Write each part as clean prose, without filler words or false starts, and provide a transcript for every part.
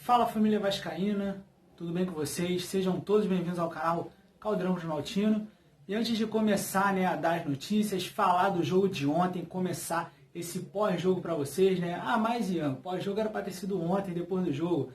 Fala família vascaína, tudo bem com vocês? Sejam todos bem-vindos ao canal Caldeirão Cruzmaltino. E antes de começar, a dar as notícias, falar do jogo de ontem, começar esse pós-jogo para vocês, mas Ian, pós-jogo era para ter sido ontem, depois do jogo.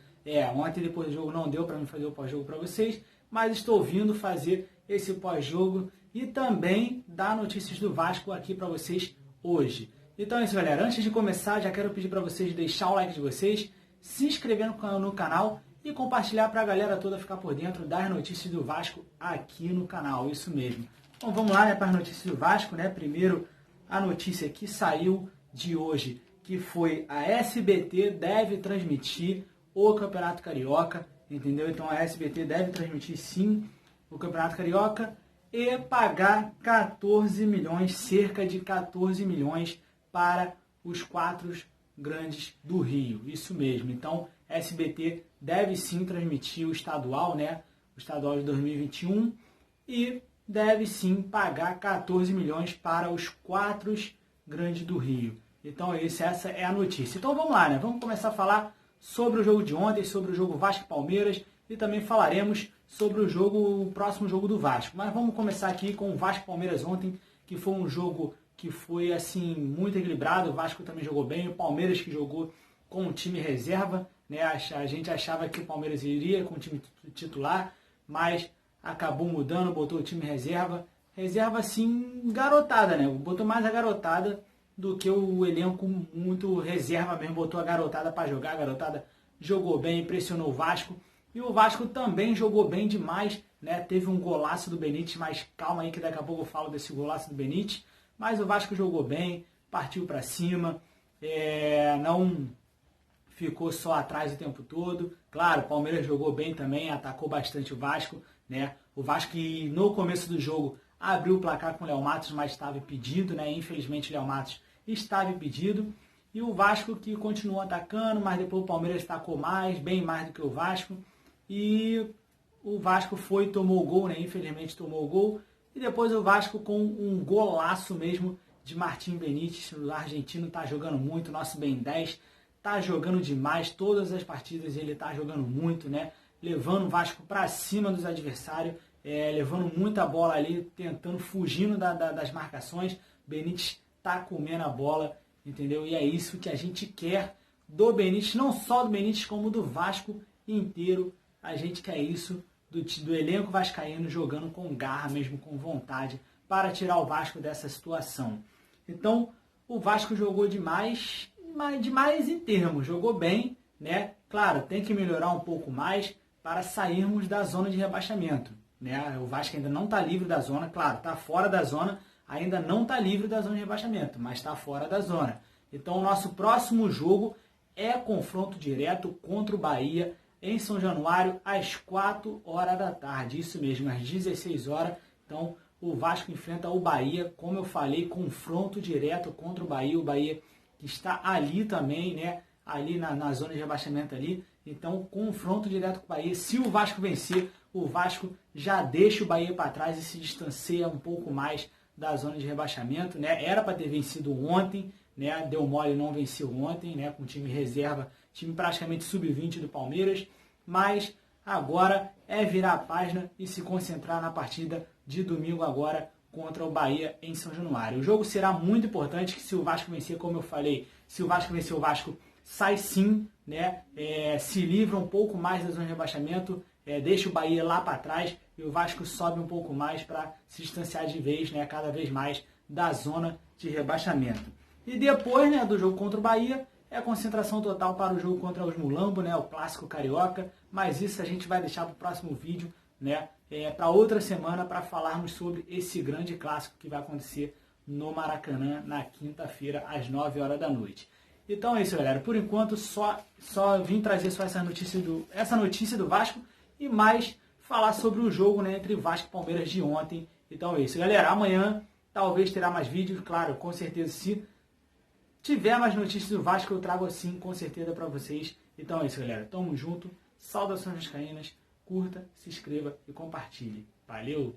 Ontem depois do jogo não deu para mim fazer o pós-jogo para vocês, mas estou vindo fazer esse pós-jogo e também dar notícias do Vasco aqui para vocês hoje. Então é isso, galera. Antes de começar, já quero pedir para vocês deixar o like de vocês, se inscrever no canal e compartilhar para a galera toda ficar por dentro das notícias do Vasco aqui no canal. Isso mesmo. Então vamos lá, para as notícias do Vasco, Primeiro, a notícia que saiu de hoje, que foi a SBT deve transmitir o Campeonato Carioca, entendeu? Então a SBT deve transmitir sim o Campeonato Carioca e pagar 14 milhões, cerca de 14 milhões para os 4 grandes do Rio. Isso mesmo. Então a SBT deve sim transmitir o estadual, o estadual de 2021 e deve sim pagar 14 milhões para os 4 grandes do Rio. Então essa é a notícia. Então vamos lá, vamos começar a falar sobre o jogo de ontem, sobre o jogo Vasco e Palmeiras e também falaremos sobre o próximo jogo do Vasco. Mas vamos começar aqui com o Vasco e Palmeiras ontem, que foi um jogo que foi assim muito equilibrado. O Vasco também jogou bem, o Palmeiras que jogou com o time reserva, A gente achava que o Palmeiras iria com o time titular, mas acabou mudando, botou o time reserva. Reserva assim, garotada, Botou mais a garotada do que o elenco muito reserva mesmo, botou a garotada para jogar, a garotada jogou bem, impressionou o Vasco, e o Vasco também jogou bem demais, Teve um golaço do Benítez, mas calma aí que daqui a pouco eu falo desse golaço do Benítez, mas o Vasco jogou bem, partiu para cima, não ficou só atrás o tempo todo. Claro, o Palmeiras jogou bem também, atacou bastante o Vasco, O Vasco que no começo do jogo abriu o placar com o Léo Matos, mas estava impedido, Infelizmente o Léo Matos estava impedido. E o Vasco que continuou atacando, mas depois o Palmeiras atacou mais, bem mais do que o Vasco. E o Vasco tomou o gol, Infelizmente tomou o gol. E depois o Vasco com um golaço mesmo de Martim Benítez, o argentino está jogando muito, nosso Ben 10 está jogando demais, todas as partidas ele está jogando muito, Levando o Vasco para cima dos adversários, levando muita bola ali, tentando, fugindo das marcações. Benítez está comendo a bola, entendeu? E é isso que a gente quer do Benítez, não só do Benítez, como do Vasco inteiro. A gente quer isso do elenco vascaíno jogando com garra, mesmo com vontade, para tirar o Vasco dessa situação. Então, o Vasco jogou demais em termos, jogou bem, Claro, tem que melhorar um pouco mais para sairmos da zona de rebaixamento, O Vasco ainda não está livre da zona, claro, está fora da zona, ainda não está livre da zona de rebaixamento, mas está fora da zona. Então, o nosso próximo jogo é confronto direto contra o Bahia, em São Januário, às 4 horas da tarde. Isso mesmo, às 16 horas. Então, o Vasco enfrenta o Bahia, como eu falei, confronto direto contra o Bahia que está ali também, Ali na zona de rebaixamento ali. Então, confronto direto com o Bahia. Se o Vasco vencer, o Vasco já deixa o Bahia para trás e se distancia um pouco mais da zona de rebaixamento, Era para ter vencido ontem, Deu mole, não venceu ontem, com o time reserva, time praticamente sub-20 do Palmeiras, mas agora é virar a página e se concentrar na partida de domingo agora contra o Bahia em São Januário. O jogo será muito importante, que se o Vasco vencer, como eu falei, se o Vasco vencer, o Vasco sai sim, se livra um pouco mais da zona de rebaixamento, deixa o Bahia lá para trás e o Vasco sobe um pouco mais para se distanciar de vez, cada vez mais da zona de rebaixamento. E depois do jogo contra o Bahia, é a concentração total para o jogo contra os Mulambo, o clássico carioca, mas isso a gente vai deixar para o próximo vídeo, para outra semana, para falarmos sobre esse grande clássico que vai acontecer no Maracanã na quinta-feira, às 9 horas da noite. Então é isso, galera. Por enquanto, só vim trazer só essa notícia do Vasco e mais falar sobre o jogo entre Vasco e Palmeiras de ontem. Então é isso, galera. Amanhã talvez terá mais vídeos, claro, com certeza. Se tiver mais notícias do Vasco, eu trago assim, com certeza, para vocês. Então é isso, galera. Tamo junto. Saudações vascaínas. Curta, se inscreva e compartilhe. Valeu!